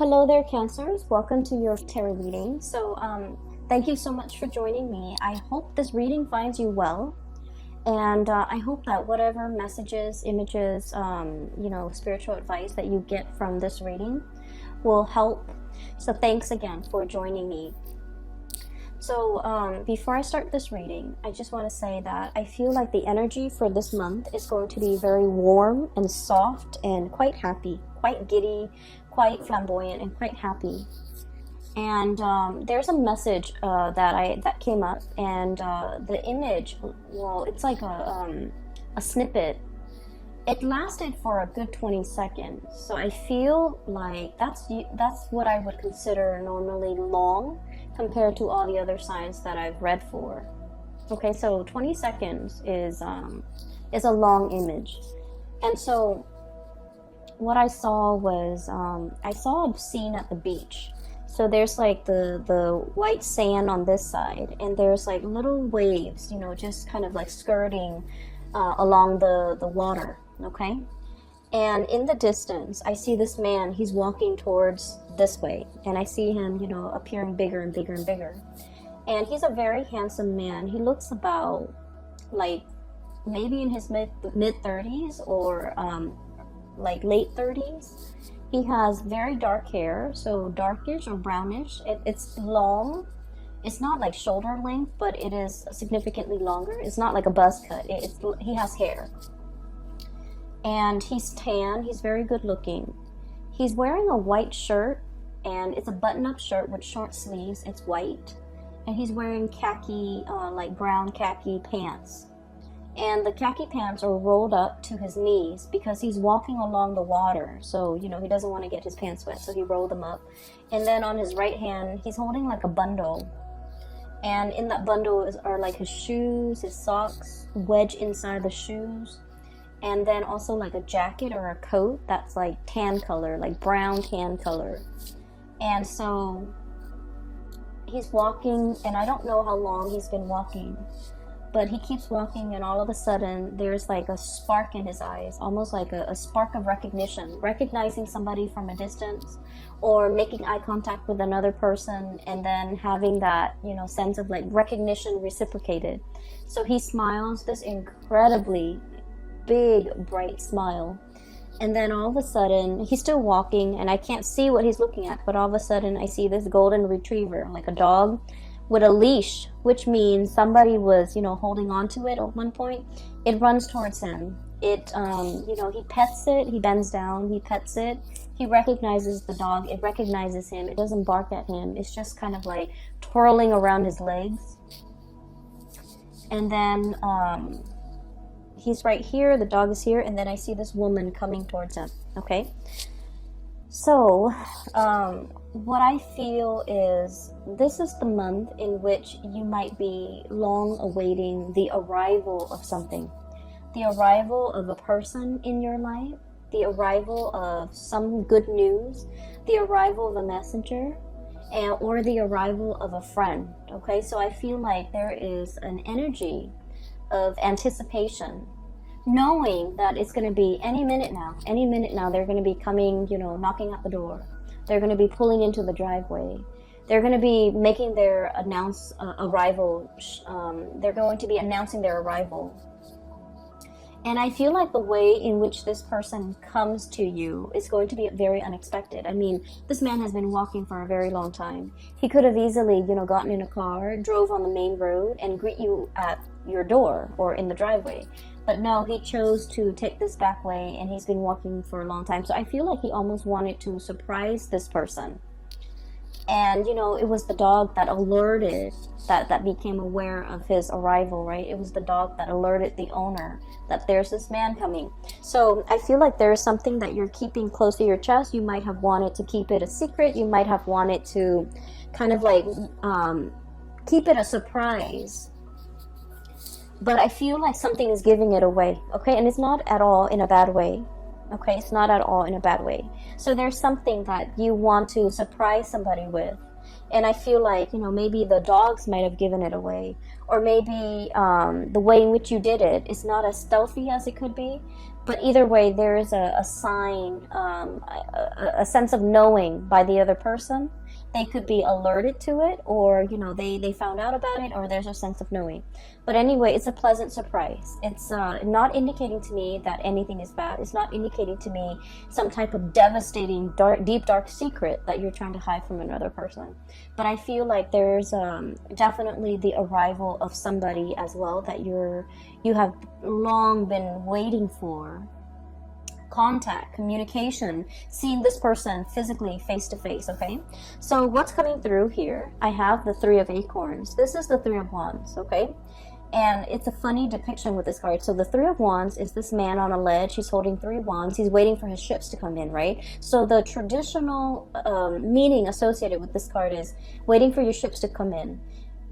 Hello there, Cancers. Welcome to your tarot reading. Thank you so much for joining me. I hope this reading finds you well, and I hope that whatever messages, images, spiritual advice that you get from this reading will help. So thanks again for joining me. So before I start this reading, I just want to say that I feel like the energy for this month is going to be very warm and soft and quite happy, quite giddy, quite flamboyant, and quite happy. And there's a message that came up, and the image, well, it's like a snippet. It lasted for a good 20 seconds, so I feel like that's what I would consider normally long compared to all the other signs that I've read for. Okay, so 20 seconds is a long image. And so what I saw was I saw a scene at the beach. So there's like the white sand on this side, and there's like little waves, just kind of like skirting along the water. Okay, and in the distance I see this man. He's walking towards this way, and I see him appearing bigger and bigger and bigger, and he's a very handsome man. He looks about like maybe in his mid 30s or like late 30s. He has very dark hair, so darkish or brownish. It's long. It's not like shoulder length, but it is significantly longer. It's not like a buzz cut. He has hair. And he's tan. He's very good looking. He's wearing a white shirt, and it's a button-up shirt with short sleeves. It's white. And he's wearing khaki, like brown khaki pants. And the khaki pants are rolled up to his knees because he's walking along the water. So, he doesn't want to get his pants wet, so he rolled them up. And then on his right hand, he's holding like a bundle. And in that bundle are like his shoes, his socks, wedged inside the shoes. And then also like a jacket or a coat that's like tan color, like brown tan color. And so he's walking, and I don't know how long he's been walking, but he keeps walking, and all of a sudden there's like a spark in his eyes, almost like a spark of recognition, recognizing somebody from a distance, or making eye contact with another person, and then having that, sense of like recognition reciprocated. So he smiles this incredibly big, bright smile. And then all of a sudden, he's still walking, and I can't see what he's looking at, but all of a sudden I see this golden retriever, like a dog, with a leash, which means somebody was, holding on to it at one point. It runs towards him. He pets it, he bends down, he pets it. He recognizes the dog, it recognizes him, it doesn't bark at him. It's just kind of like twirling around his legs. And then he's right here, the dog is here, and then I see this woman coming towards him. Okay, so what I feel is this is the month in which you might be long awaiting the arrival of something, the arrival of a person in your life, the arrival of some good news, the arrival of a messenger, or the arrival of a friend. Okay, so I feel like there is an energy of anticipation, knowing that it's going to be any minute now they're going to be coming, knocking at the door. They're going to be pulling into the driveway. They're going to be making their arrival. They're going to be announcing their arrival. And I feel like the way in which this person comes to you is going to be very unexpected. I mean, this man has been walking for a very long time. He could have easily, gotten in a car, drove on the main road, and greet you at your door or in the driveway. But no, he chose to take this back way, and he's been walking for a long time. So I feel like he almost wanted to surprise this person. And, it was the dog that alerted, that became aware of his arrival, right? It was the dog that alerted the owner that there's this man coming. So I feel like there's something that you're keeping close to your chest. You might have wanted to keep it a secret. You might have wanted to kind of like keep it a surprise. But I feel like something is giving it away, okay? And it's not at all in a bad way, okay? It's not at all in a bad way. So there's something that you want to surprise somebody with. And I feel like, maybe the dogs might have given it away. Or maybe the way in which you did it is not as stealthy as it could be. But either way, there is a sign, a sense of knowing by the other person. They could be alerted to it, or they found out about it, or there's a sense of knowing. But anyway, it's a pleasant surprise. It's not indicating to me that anything is bad. It's not indicating to me some type of devastating, deep dark secret that you're trying to hide from another person. But I feel like there's definitely the arrival of somebody as well that you have long been waiting for. Contact, communication, seeing this person physically face to face. Okay, so what's coming through here? I have the Three of Acorns. This is the Three of Wands. Okay, and it's a funny depiction with this card. So the Three of Wands is this man on a ledge. He's holding three wands. He's waiting for his ships to come in, right? So the traditional meaning associated with this card is waiting for your ships to come in,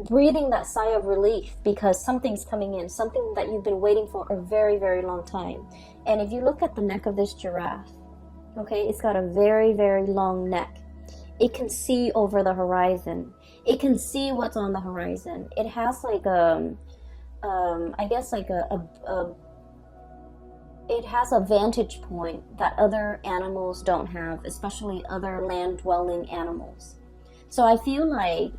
breathing that sigh of relief because something's coming in, something that you've been waiting for a very, very long time. And if you look at the neck of this giraffe, okay, it's got a very, very long neck. It can see over the horizon. It can see what's on the horizon. It has like I guess like it has a vantage point that other animals don't have, especially other land-dwelling animals. So I feel like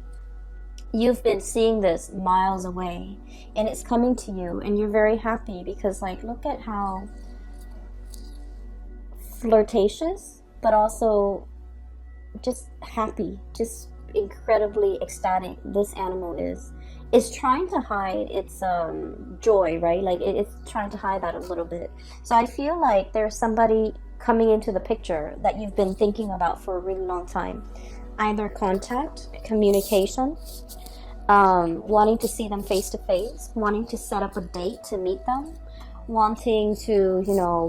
you've been seeing this miles away, and it's coming to you, and you're very happy because, like, look at how flirtatious, but also just happy, just incredibly ecstatic this animal is. It's trying to hide its joy, right? Like it's trying to hide that a little bit. So I feel like there's somebody coming into the picture that you've been thinking about for a really long time. Either contact, communication, wanting to see them face to face, wanting to set up a date to meet them, wanting to,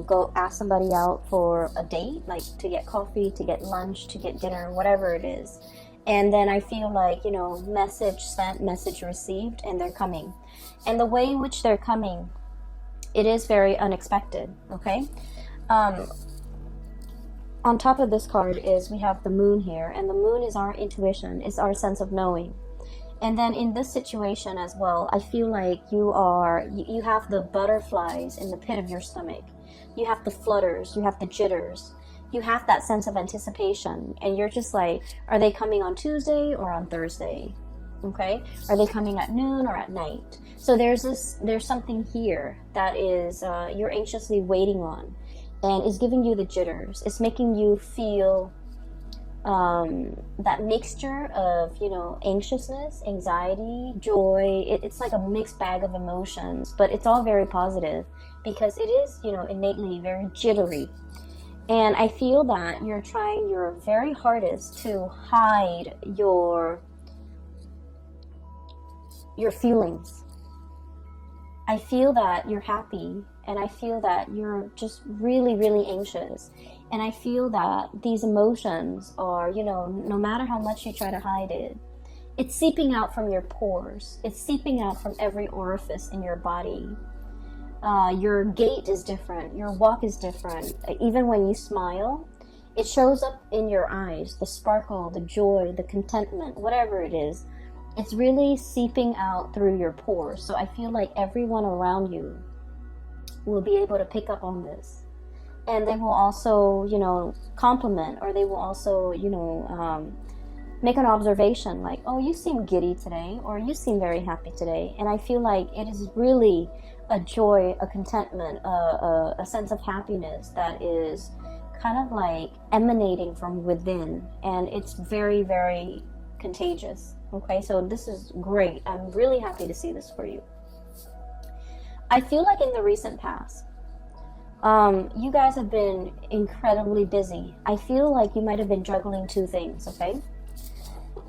go ask somebody out for a date, like to get coffee, to get lunch, to get dinner, whatever it is. And then I feel like, message sent, message received, and they're coming. And the way in which they're coming, it is very unexpected, okay? On top of this card is we have the moon here, and the moon is our intuition, is our sense of knowing. And then in this situation as well, I feel like you have the butterflies in the pit of your stomach. You have the flutters, you have the jitters, you have that sense of anticipation, and you're just like, are they coming on Tuesday or on Thursday? Okay, are they coming at noon or at night? So there's something here that is you're anxiously waiting on, and is giving you the jitters. It's making you feel that mixture of anxiousness, anxiety, joy. It's like a mixed bag of emotions, but it's all very positive because it is innately very jittery. And I feel that you're trying your very hardest to hide your feelings. I feel that you're happy, and I feel that you're just really, really anxious. And I feel that these emotions are, no matter how much you try to hide it, it's seeping out from your pores. It's seeping out from every orifice in your body. Your gait is different. Your walk is different. Even when you smile, it shows up in your eyes. The sparkle, the joy, the contentment, whatever it is, it's really seeping out through your pores. So I feel like everyone around you will be able to pick up on this. And they will also, compliment, or they will also, make an observation like, oh, you seem giddy today, or you seem very happy today. And I feel like it is really a joy, a contentment, a sense of happiness that is kind of like emanating from within, and it's very, very contagious. Okay, so this is great. I'm really happy to see this for you. I feel like in the recent past, you guys have been incredibly busy. I feel like you might have been juggling two things, okay?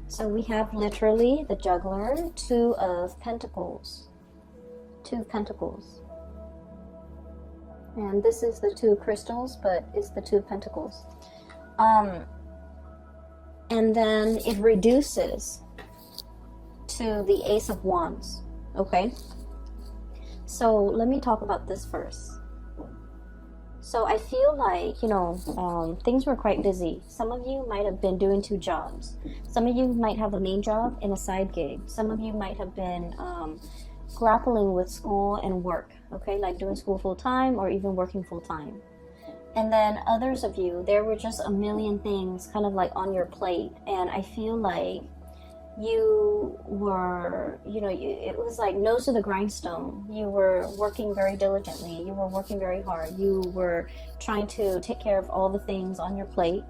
So we have literally the juggler, Two of Pentacles. Two of Pentacles. And this is the Two of Crystals, but it's the Two of Pentacles. And then it reduces to the Ace of Wands, okay? So let me talk about this first. So I feel like, things were quite busy. Some of you might have been doing two jobs. Some of you might have a main job and a side gig. Some of you might have been grappling with school and work, okay, like doing school full-time or even working full-time. And then others of you, there were just a million things kind of like on your plate, and I feel like you were, it was like nose to the grindstone. You were working very diligently, you were working very hard, you were trying to take care of all the things on your plate,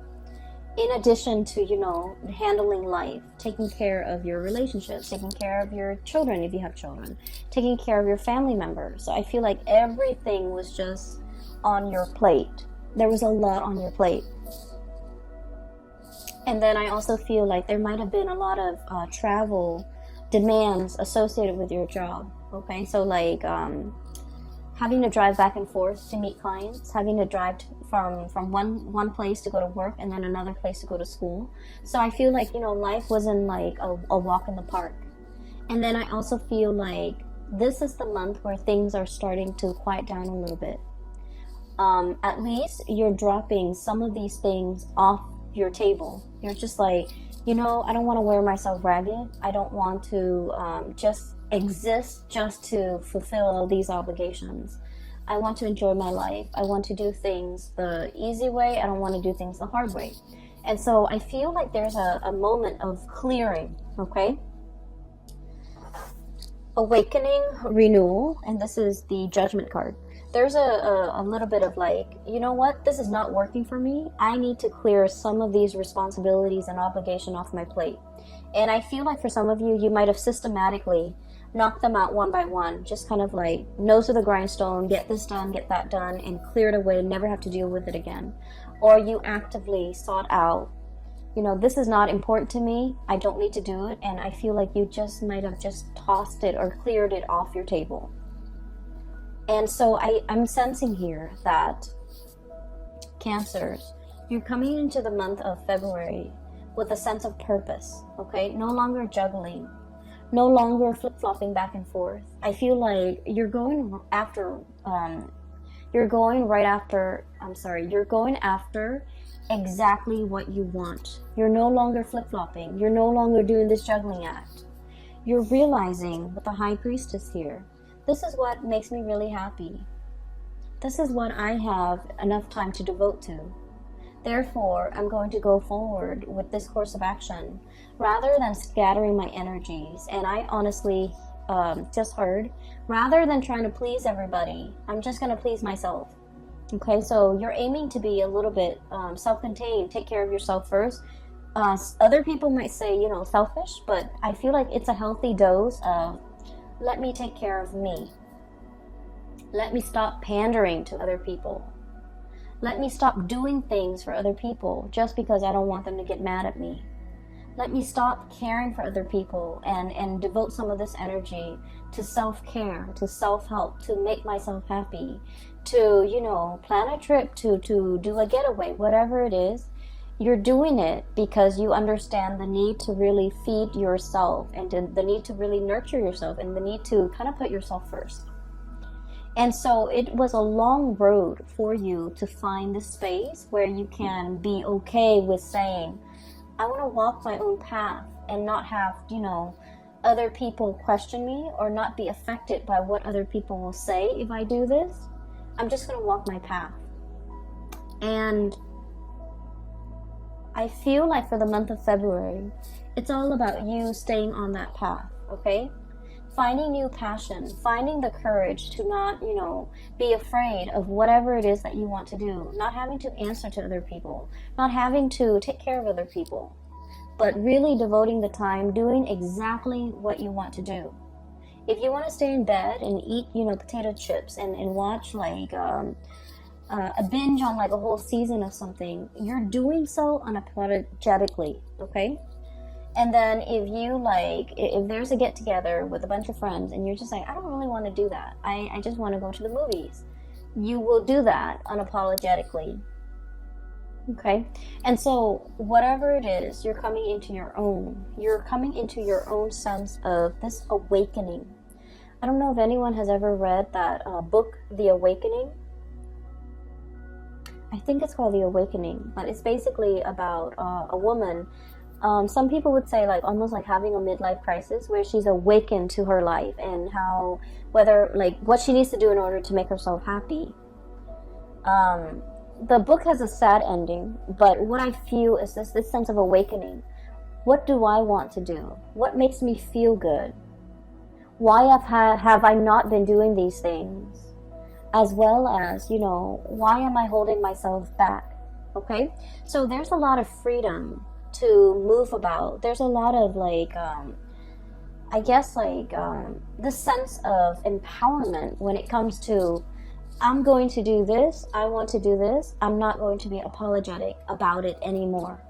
in addition to, handling life, taking care of your relationships, taking care of your children if you have children, taking care of your family members. So I feel like everything was just on your plate. There was a lot on your plate. And then I also feel like there might have been a lot of travel demands associated with your job. Okay, so like having to drive back and forth to meet clients, having to drive from one place to go to work and then another place to go to school. So I feel like, life wasn't like a walk in the park. And then I also feel like this is the month where things are starting to quiet down a little bit. At least you're dropping some of these things off your table. You're just like, I don't want to wear myself ragged. I don't want to just exist just to fulfill all these obligations. I want to enjoy my life. I want to do things the easy way. I don't want to do things the hard way. And so I feel like there's a moment of clearing, okay? Awakening, renewal, and this is the Judgment card. There's a little bit of like, you know what, this is not working for me. I need to clear some of these responsibilities and obligation off my plate. And I feel like for some of you, you might have systematically knocked them out one by one, just kind of like nose to the grindstone, get this done, get that done, and clear it away, never have to deal with it again. Or you actively sought out, this is not important to me, I don't need to do it, and I feel like you just might have just tossed it or cleared it off your table. And so I'm sensing here that Cancers, you're coming into the month of February with a sense of purpose, okay? No longer juggling, no longer flip-flopping back and forth. I feel like you're going after exactly what you want. You're no longer flip-flopping. You're no longer doing this juggling act. You're realizing with the High Priestess here, this is what makes me really happy. This is what I have enough time to devote to. Therefore, I'm going to go forward with this course of action rather than scattering my energies. And I honestly just heard, rather than trying to please everybody, I'm just going to please myself. Okay, so you're aiming to be a little bit self-contained, take care of yourself first. Other people might say, selfish, but I feel like it's a healthy dose of let me take care of me. Let me stop pandering to other people. Let me stop doing things for other people just because I don't want them to get mad at me. Let me stop caring for other people and devote some of this energy to self-care, to self-help, to make myself happy, to, plan a trip, to do a getaway, whatever it is. You're doing it because you understand the need to really feed yourself and the need to really nurture yourself and the need to kind of put yourself first. And so it was a long road for you to find this space where you can be okay with saying, I want to walk my own path and not have, other people question me or not be affected by what other people will say if I do this. I'm just going to walk my path. And I feel like for the month of February, it's all about you staying on that path, okay? Finding new passion, finding the courage to not, be afraid of whatever it is that you want to do, not having to answer to other people, not having to take care of other people, but really devoting the time doing exactly what you want to do. If you want to stay in bed and eat, potato chips and watch like a binge on like a whole season of something, you're doing so unapologetically, okay? And then if there's a get together with a bunch of friends and you're just like, I don't really want to do that, I just want to go to the movies, you will do that unapologetically, okay? And so whatever it is, you're coming into your own sense of this awakening. I don't know if anyone has ever read that book, The Awakening. I think it's called The Awakening, but it's basically about a woman Some people would say like almost like having a midlife crisis, where she's awakened to her life and how, whether like what she needs to do in order to make herself happy. The book has a sad ending, but what I feel is this sense of awakening. What do I want to do? What makes me feel good? Why have I not been doing these things? As well as, you know, why am I holding myself back? Okay, so there's a lot of freedom to move about. There's a lot of like, I guess like this sense of empowerment when it comes to, I'm going to do this, I want to do this, I'm not going to be apologetic about it anymore.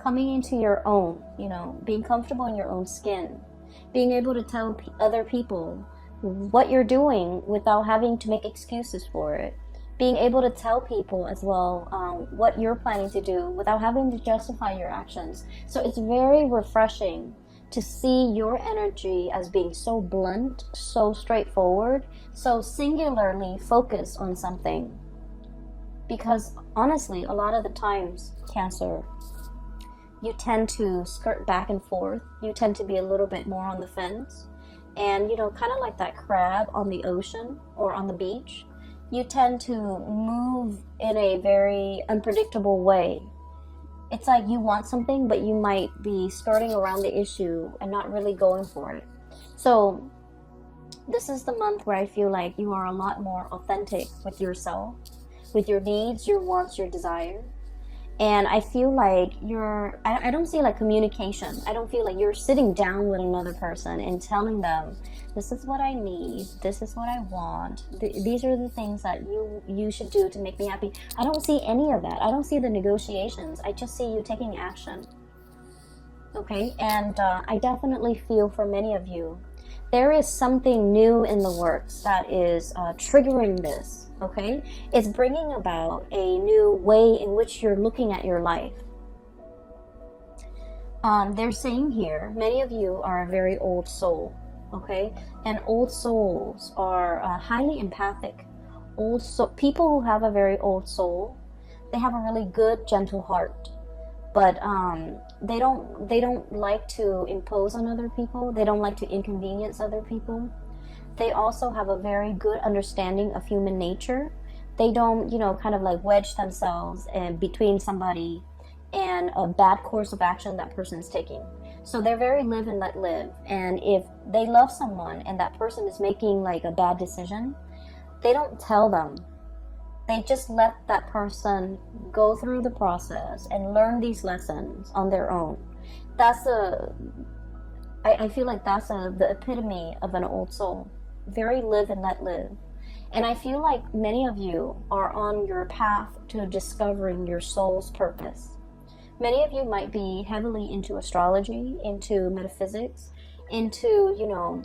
Coming into your own, you know, being comfortable in your own skin, being able to tell other people what you're doing without having to make excuses for it, being able to tell people as well what you're planning to do without having to justify your actions. So it's very refreshing to see your energy as being so blunt, so straightforward, so singularly focused on something. Because honestly, a lot of the times, Cancer, you tend to skirt back and forth. You tend to be a little bit more on the fence. And, you know, kind of like that crab on the ocean or on the beach, you tend to move in a very unpredictable way. It's like you want something, but you might be skirting around the issue and not really going for it. So this is the month where I feel like you are a lot more authentic with yourself, with your needs, your wants, your desires. And I feel like I don't see like communication. I don't feel like you're sitting down with another person and telling them, this is what I need, this is what I want, these are the things that you should do to make me happy. I don't see any of that. I don't see the negotiations. I just see you taking action. Okay, and I definitely feel for many of you, there is something new in the works that is triggering this. Okay, it's bringing about a new way in which you're looking at your life. They're saying here, many of you are a very old soul. Okay, and old souls are highly empathic. People who have a very old soul, they have a really good, gentle heart, but they don't like to impose on other people. They don't like to inconvenience other people. They also have a very good understanding of human nature. They don't, you know, kind of like wedge themselves in between somebody and a bad course of action that person's taking. So they're very live and let live. And if they love someone and that person is making like a bad decision, they don't tell them. They just let that person go through the process and learn these lessons on their own. I feel like that's the epitome of an old soul. Very live and let live. And I feel like many of you are on your path to discovering your soul's purpose. Many of you might be heavily into astrology, into metaphysics, into, you know,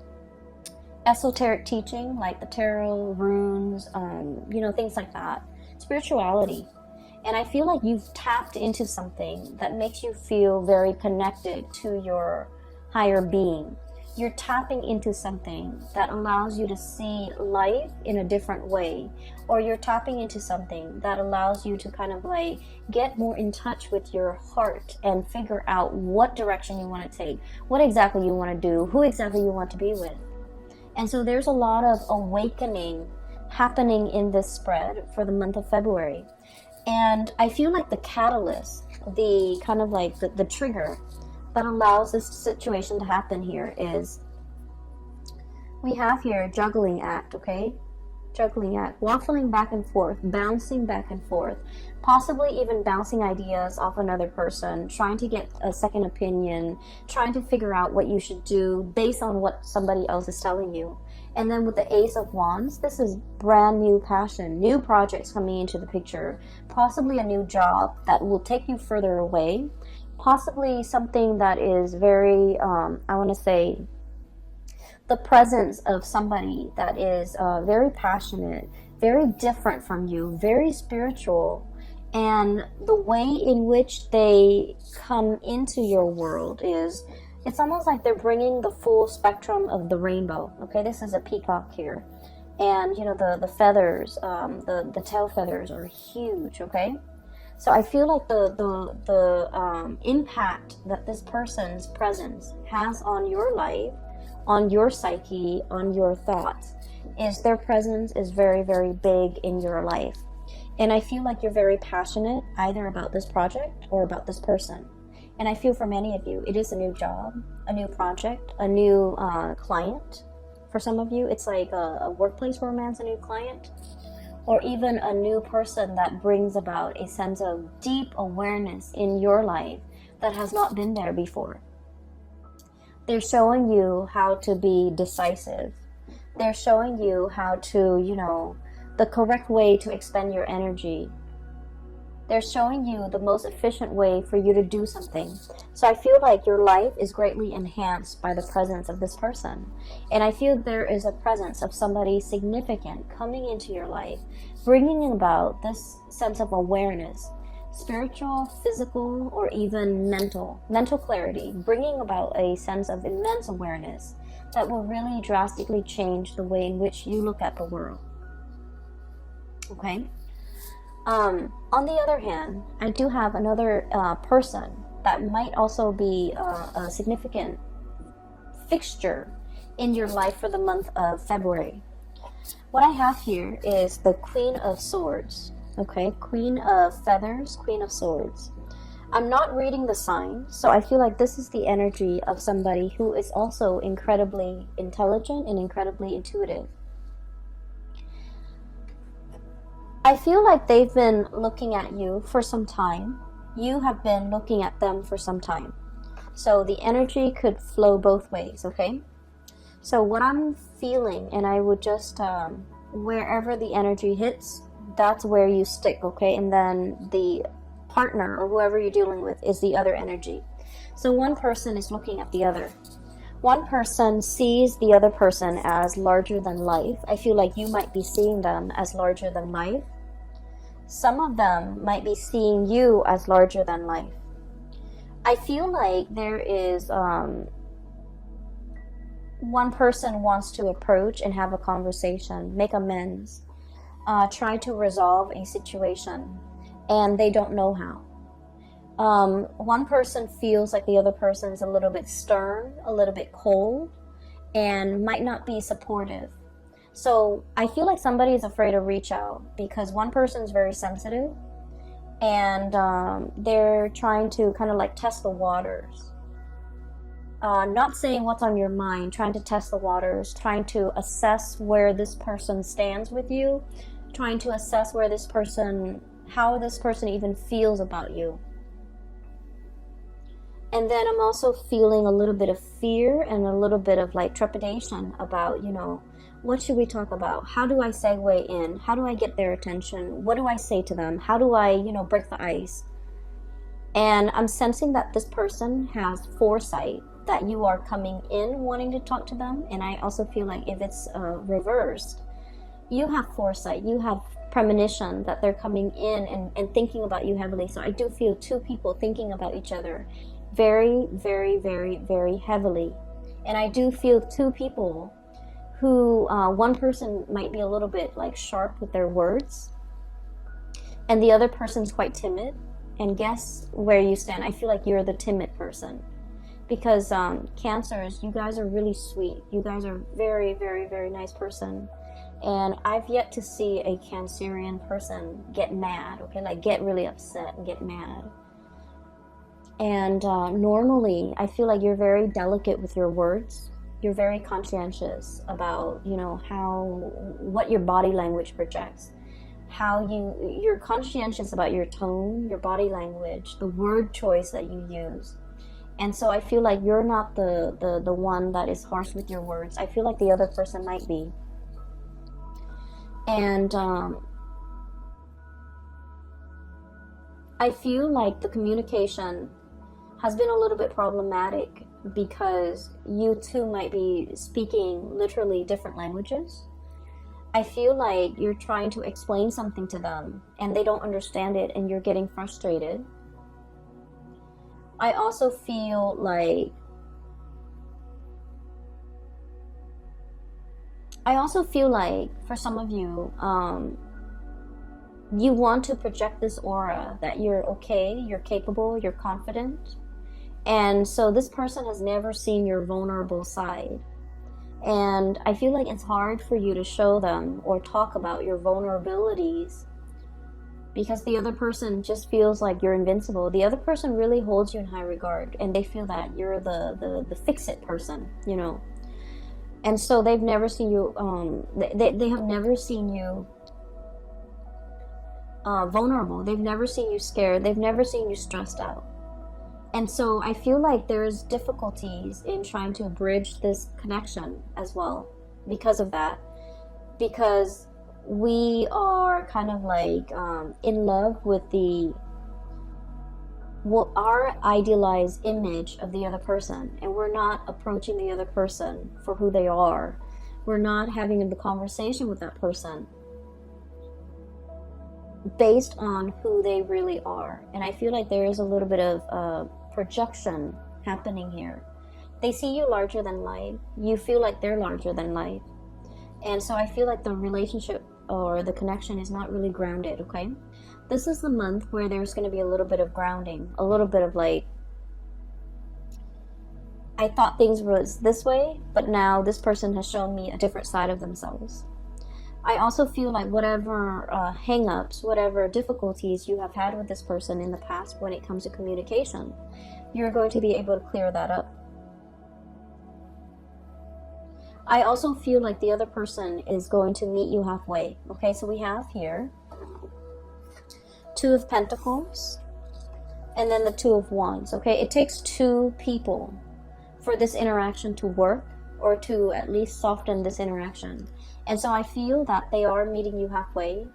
esoteric teaching like the tarot, runes, you know, things like that. Spirituality. And I feel like you've tapped into something that makes you feel very connected to your higher being. You're tapping into something that allows you to see life in a different way, or you're tapping into something that allows you to kind of like get more in touch with your heart and figure out what direction you want to take, what exactly you want to do, who exactly you want to be with. And so there's a lot of awakening happening in this spread for the month of February. And I feel like the catalyst, the kind of like the trigger that allows this situation to happen here is, we have here juggling act, okay? Juggling act, waffling back and forth, bouncing back and forth, possibly even bouncing ideas off another person, trying to get a second opinion, trying to figure out what you should do based on what somebody else is telling you. And then with the Ace of Wands, this is brand new passion, new projects coming into the picture, possibly a new job that will take you further away, possibly something that is very, I want to say, the presence of somebody that is very passionate, very different from you, very spiritual, and the way in which they come into your world is, it's almost like they're bringing the full spectrum of the rainbow. Okay, this is a peacock here, and you know the feathers, the tail feathers are huge. Okay, So I feel like the impact that this person's presence has on your life, on your psyche, on your thoughts, is their presence is very, very big in your life. And I feel like you're very passionate either about this project or about this person. And I feel for many of you, it is a new job, a new project, a new client. For some of you, it's like a workplace romance, a new client, or even a new person that brings about a sense of deep awareness in your life that has not been there before. They're showing you how to be decisive. They're showing you how to, the correct way to expend your energy. They're showing you the most efficient way for you to do something. So I feel like your life is greatly enhanced by the presence of this person. And I feel there is a presence of somebody significant coming into your life, bringing about this sense of awareness, spiritual, physical, or even mental clarity, bringing about a sense of immense awareness that will really drastically change the way in which you look at the world. Okay? On the other hand, I do have another person that might also be a significant fixture in your life for the month of February. What I have here is the Queen of Swords. Okay, Queen of Feathers, Queen of Swords. I'm not reading the sign, so I feel like this is the energy of somebody who is also incredibly intelligent and incredibly intuitive. I feel like they've been looking at you for some time. You have been looking at them for some time. So the energy could flow both ways, okay? So what I'm feeling, and I would just, wherever the energy hits, that's where you stick, okay? And then the partner or whoever you're dealing with is the other energy. So one person is looking at the other. One person sees the other person as larger than life. I feel like you might be seeing them as larger than life. Some of them might be seeing you as larger than life. I feel like there is one person wants to approach and have a conversation, make amends, try to resolve a situation, and they don't know how. One person feels like the other person is a little bit stern, a little bit cold, and might not be supportive. So I feel like somebody is afraid to reach out because one person is very sensitive, and they're trying to kind of like test the waters. Not saying what's on your mind, trying to test the waters, trying to assess where this person stands with you, trying to assess where this person, how this person even feels about you. And then I'm also feeling a little bit of fear and a little bit of like trepidation about, what should we talk about? How do I segue in? How do I get their attention? What do I say to them? How do I, break the ice? And I'm sensing that this person has foresight that you are coming in wanting to talk to them. And I also feel like if it's reversed, you have foresight, you have premonition that they're coming in and thinking about you heavily. So I do feel two people thinking about each other very, very, very, very heavily. And I do feel two people who, one person might be a little bit like sharp with their words, and the other person's quite timid. And guess where you stand? I feel like you're the timid person. Because Cancers, you guys are really sweet. You guys are very, very, very nice person. And I've yet to see a Cancerian person get mad, okay? Like get really upset and get mad. And normally, I feel like you're very delicate with your words. You're very conscientious about, what your body language projects. You're conscientious about your tone, your body language, the word choice that you use. And so I feel like you're not the one that is harsh with your words. I feel like the other person might be. And I feel like the communication has been a little bit problematic because you two might be speaking literally different languages. I feel like you're trying to explain something to them and they don't understand it and you're getting frustrated. I also feel like for some of you, you want to project this aura that you're okay, you're capable, you're confident. And so this person has never seen your vulnerable side. And I feel like it's hard for you to show them or talk about your vulnerabilities because the other person just feels like you're invincible. The other person really holds you in high regard, and they feel that you're the fix-it person, you know. And so they've never seen you, they have never seen you vulnerable. They've never seen you scared. They've never seen you stressed out. And so I feel like there's difficulties in trying to bridge this connection as well because of that. Because we are kind of like in love with our idealized image of the other person, and we're not approaching the other person for who they are. We're not having the conversation with that person based on who they really are. And I feel like there is a little bit of projection happening here. They see you larger than life. You feel like they're larger than life. And so I feel like the relationship or the connection is not really grounded, okay? This is the month where there's going to be a little bit of grounding, a little bit of like, I thought things was this way, but now this person has shown me a different side of themselves. I also feel like whatever hang-ups, whatever difficulties you have had with this person in the past when it comes to communication, you're going to be able to clear that up. I also feel like the other person is going to meet you halfway. Okay, so we have here Two of Pentacles and then the Two of Wands. Okay, it takes two people for this interaction to work, or to at least soften this interaction. And so I feel that they are meeting you halfway.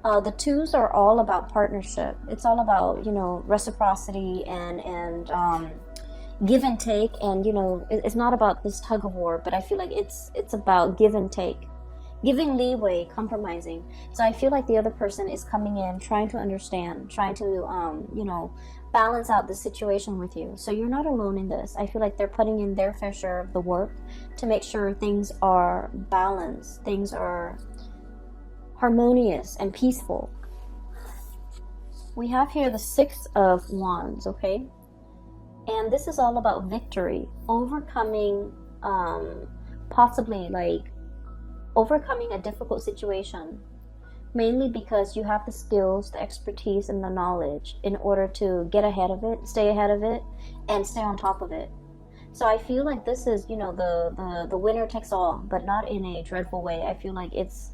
The twos are all about partnership. It's all about, you know, reciprocity and give and take. And, you know, it's not about this tug of war, but I feel like it's about give and take. Giving leeway, compromising. So I feel like the other person is coming in, trying to understand, trying to, you know, balance out the situation with you. So you're not alone in this. I feel like they're putting in their fair share of the work to make sure things are balanced, things are harmonious and peaceful. We have here the Six of Wands, okay? And this is all about victory, overcoming, possibly like overcoming a difficult situation, mainly because you have the skills, the expertise, and the knowledge in order to get ahead of it, stay ahead of it, and stay on top of it. So I feel like this is, you know, the winner takes all, but not in a dreadful way. I feel like it's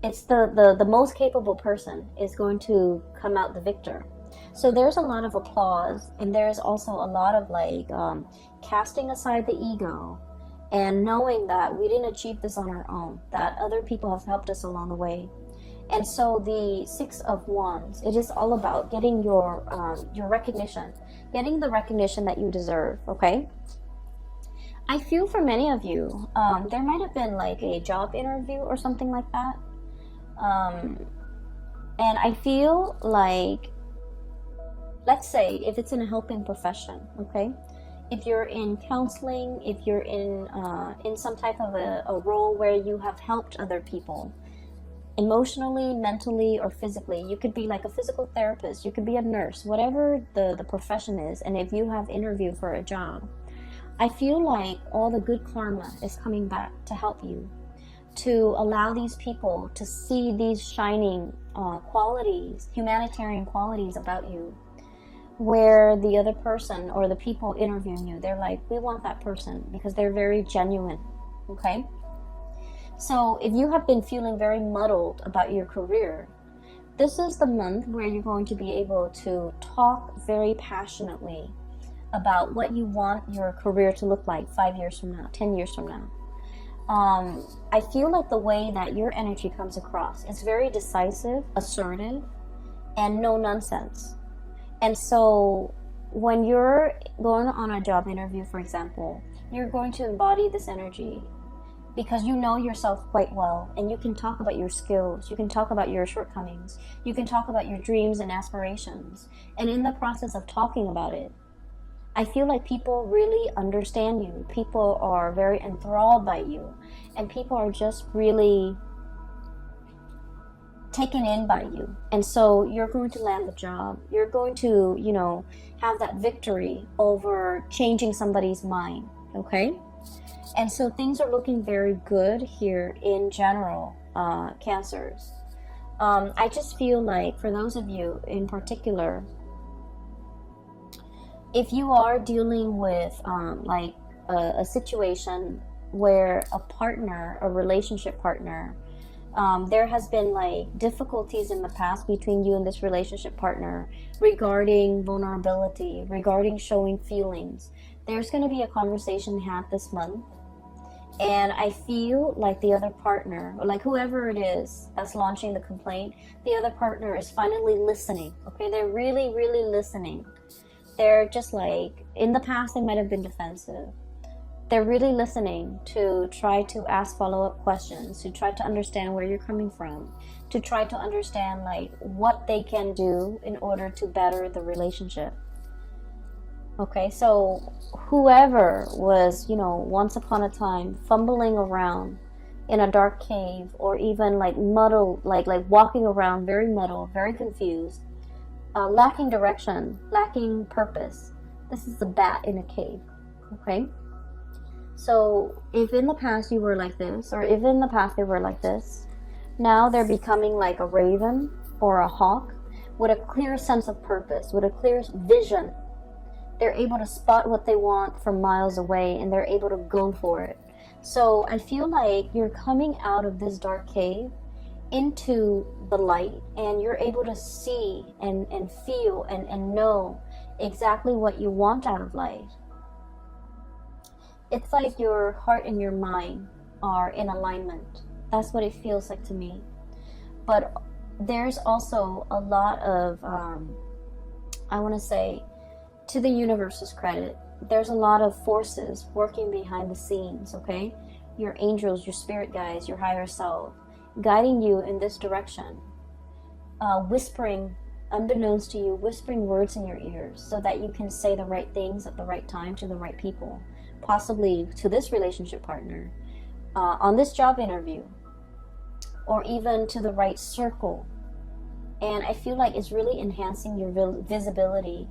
the most capable person is going to come out the victor. So there's a lot of applause, and there's also a lot of like casting aside the ego and knowing that we didn't achieve this on our own, that other people have helped us along the way. And so the Six of Wands, it is all about getting your recognition, getting the recognition that you deserve, okay? I feel for many of you, there might have been like a job interview or something like that. And I feel like, let's say if it's in a helping profession, okay? If you're in counseling, if you're in some type of a role where you have helped other people, emotionally, mentally, or physically. You could be like a physical therapist, you could be a nurse, whatever the profession is. And if you have interviewed for a job, I feel like all the good karma is coming back to help you, to allow these people to see these shining qualities, humanitarian qualities about you, where the other person or the people interviewing you, they're like, we want that person because they're very genuine, okay? So if you have been feeling very muddled about your career, this is the month where you're going to be able to talk very passionately about what you want your career to look like 5 years from now, 10 years from now. I feel like the way that your energy comes across is very decisive, assertive, and no nonsense. And so when you're going on a job interview, for example, you're going to embody this energy because you know yourself quite well, and you can talk about your skills, you can talk about your shortcomings, you can talk about your dreams and aspirations. And in the process of talking about it, I feel like people really understand you. People are very enthralled by you, and people are just really taken in by you. And so you're going to land the job. You're going to, you know, have that victory over changing somebody's mind, okay? And so things are looking very good here in general, Cancers. I just feel like for those of you in particular, if you are dealing with like a situation where a partner, a relationship partner, there has been like difficulties in the past between you and this relationship partner regarding vulnerability, regarding showing feelings, there's going to be a conversation had this month. And I feel like the other partner, or like whoever it is that's launching the complaint, the other partner is finally listening. Okay, they're really, really listening. They're just like, in the past they might have been defensive. They're really listening to try to ask follow-up questions, to try to understand where you're coming from, to try to understand like what they can do in order to better the relationship. Okay, so whoever was, you know, once upon a time fumbling around in a dark cave, or even like muddled, like walking around very muddled, very confused, lacking direction, lacking purpose. This is the bat in a cave, okay? So if in the past you were like this, or if in the past they were like this, now they're becoming like a raven or a hawk with a clear sense of purpose, with a clear vision. They're able to spot what they want from miles away, and they're able to go for it. So I feel like you're coming out of this dark cave into the light, and you're able to see and feel and know exactly what you want out of life. It's like your heart and your mind are in alignment. That's what it feels like to me. But there's also a lot of, I want to say, to the universe's credit, there's a lot of forces working behind the scenes, okay? Your angels, your spirit guides, your higher self, guiding you in this direction, whispering, unbeknownst to you, whispering words in your ears so that you can say the right things at the right time to the right people, possibly to this relationship partner, on this job interview, or even to the right circle. And I feel like it's really enhancing your visibility,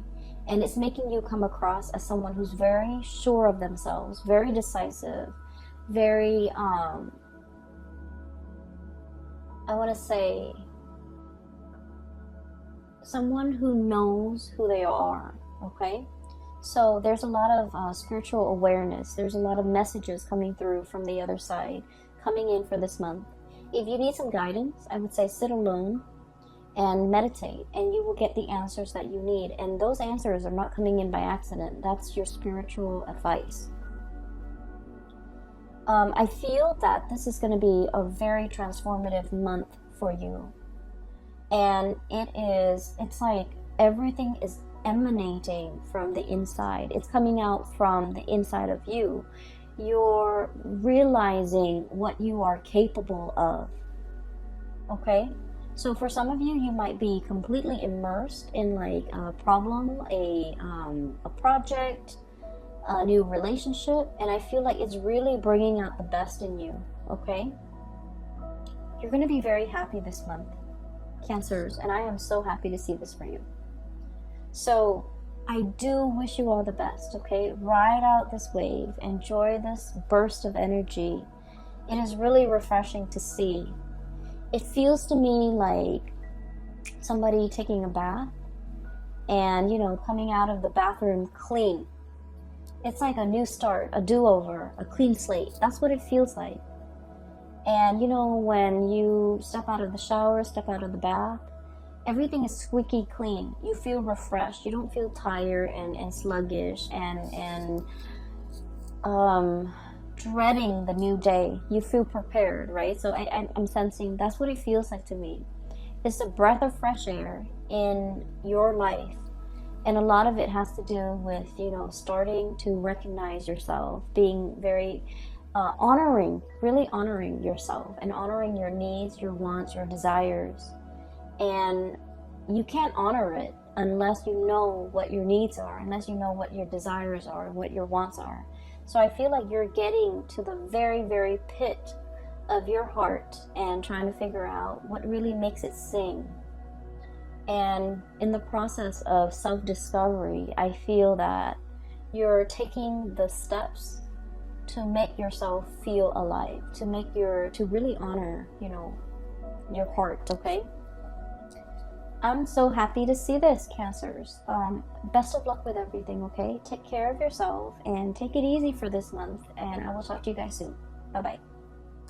and it's making you come across as someone who's very sure of themselves, very decisive, very, I want to say, someone who knows who they are, okay? So there's a lot of spiritual awareness. There's a lot of messages coming through from the other side, coming in for this month. If you need some guidance, I would say sit alone and meditate, and you will get the answers that you need. And those answers are not coming in by accident. That's your spiritual advice. I feel that this is going to be a very transformative month for you. And it's like everything is emanating from the inside. It's coming out from the inside of you. You're realizing what you are capable of. Okay? So for some of you, you might be completely immersed in like a problem, a project, a new relationship, and I feel like it's really bringing out the best in you, okay? You're going to be very happy this month, Cancers, and I am so happy to see this for you. So I do wish you all the best, okay? Ride out this wave, enjoy this burst of energy. It is really refreshing to see. It feels to me like somebody taking a bath and, you know, coming out of the bathroom clean. It's like a new start, a do-over, a clean slate. That's what it feels like. And, you know, when you step out of the shower, step out of the bath, everything is squeaky clean. You feel refreshed. You don't feel tired and sluggish and dreading the new day. You feel prepared, right? So I'm sensing that's what it feels like to me. It's a breath of fresh air in your life. And a lot of it has to do with, you know, starting to recognize yourself, being very really honoring yourself and honoring your needs, your wants, your desires. And you can't honor it unless you know what your needs are, unless you know what your desires are, what your wants are. So I feel like you're getting to the very, very pit of your heart and trying to figure out what really makes it sing. And in the process of self-discovery, I feel that you're taking the steps to make yourself feel alive, to really honor, your heart, okay? I'm so happy to see this, Cancers. Best of luck with everything, okay? Take care of yourself and take it easy for this month, and I will talk to you guys soon. Bye-bye.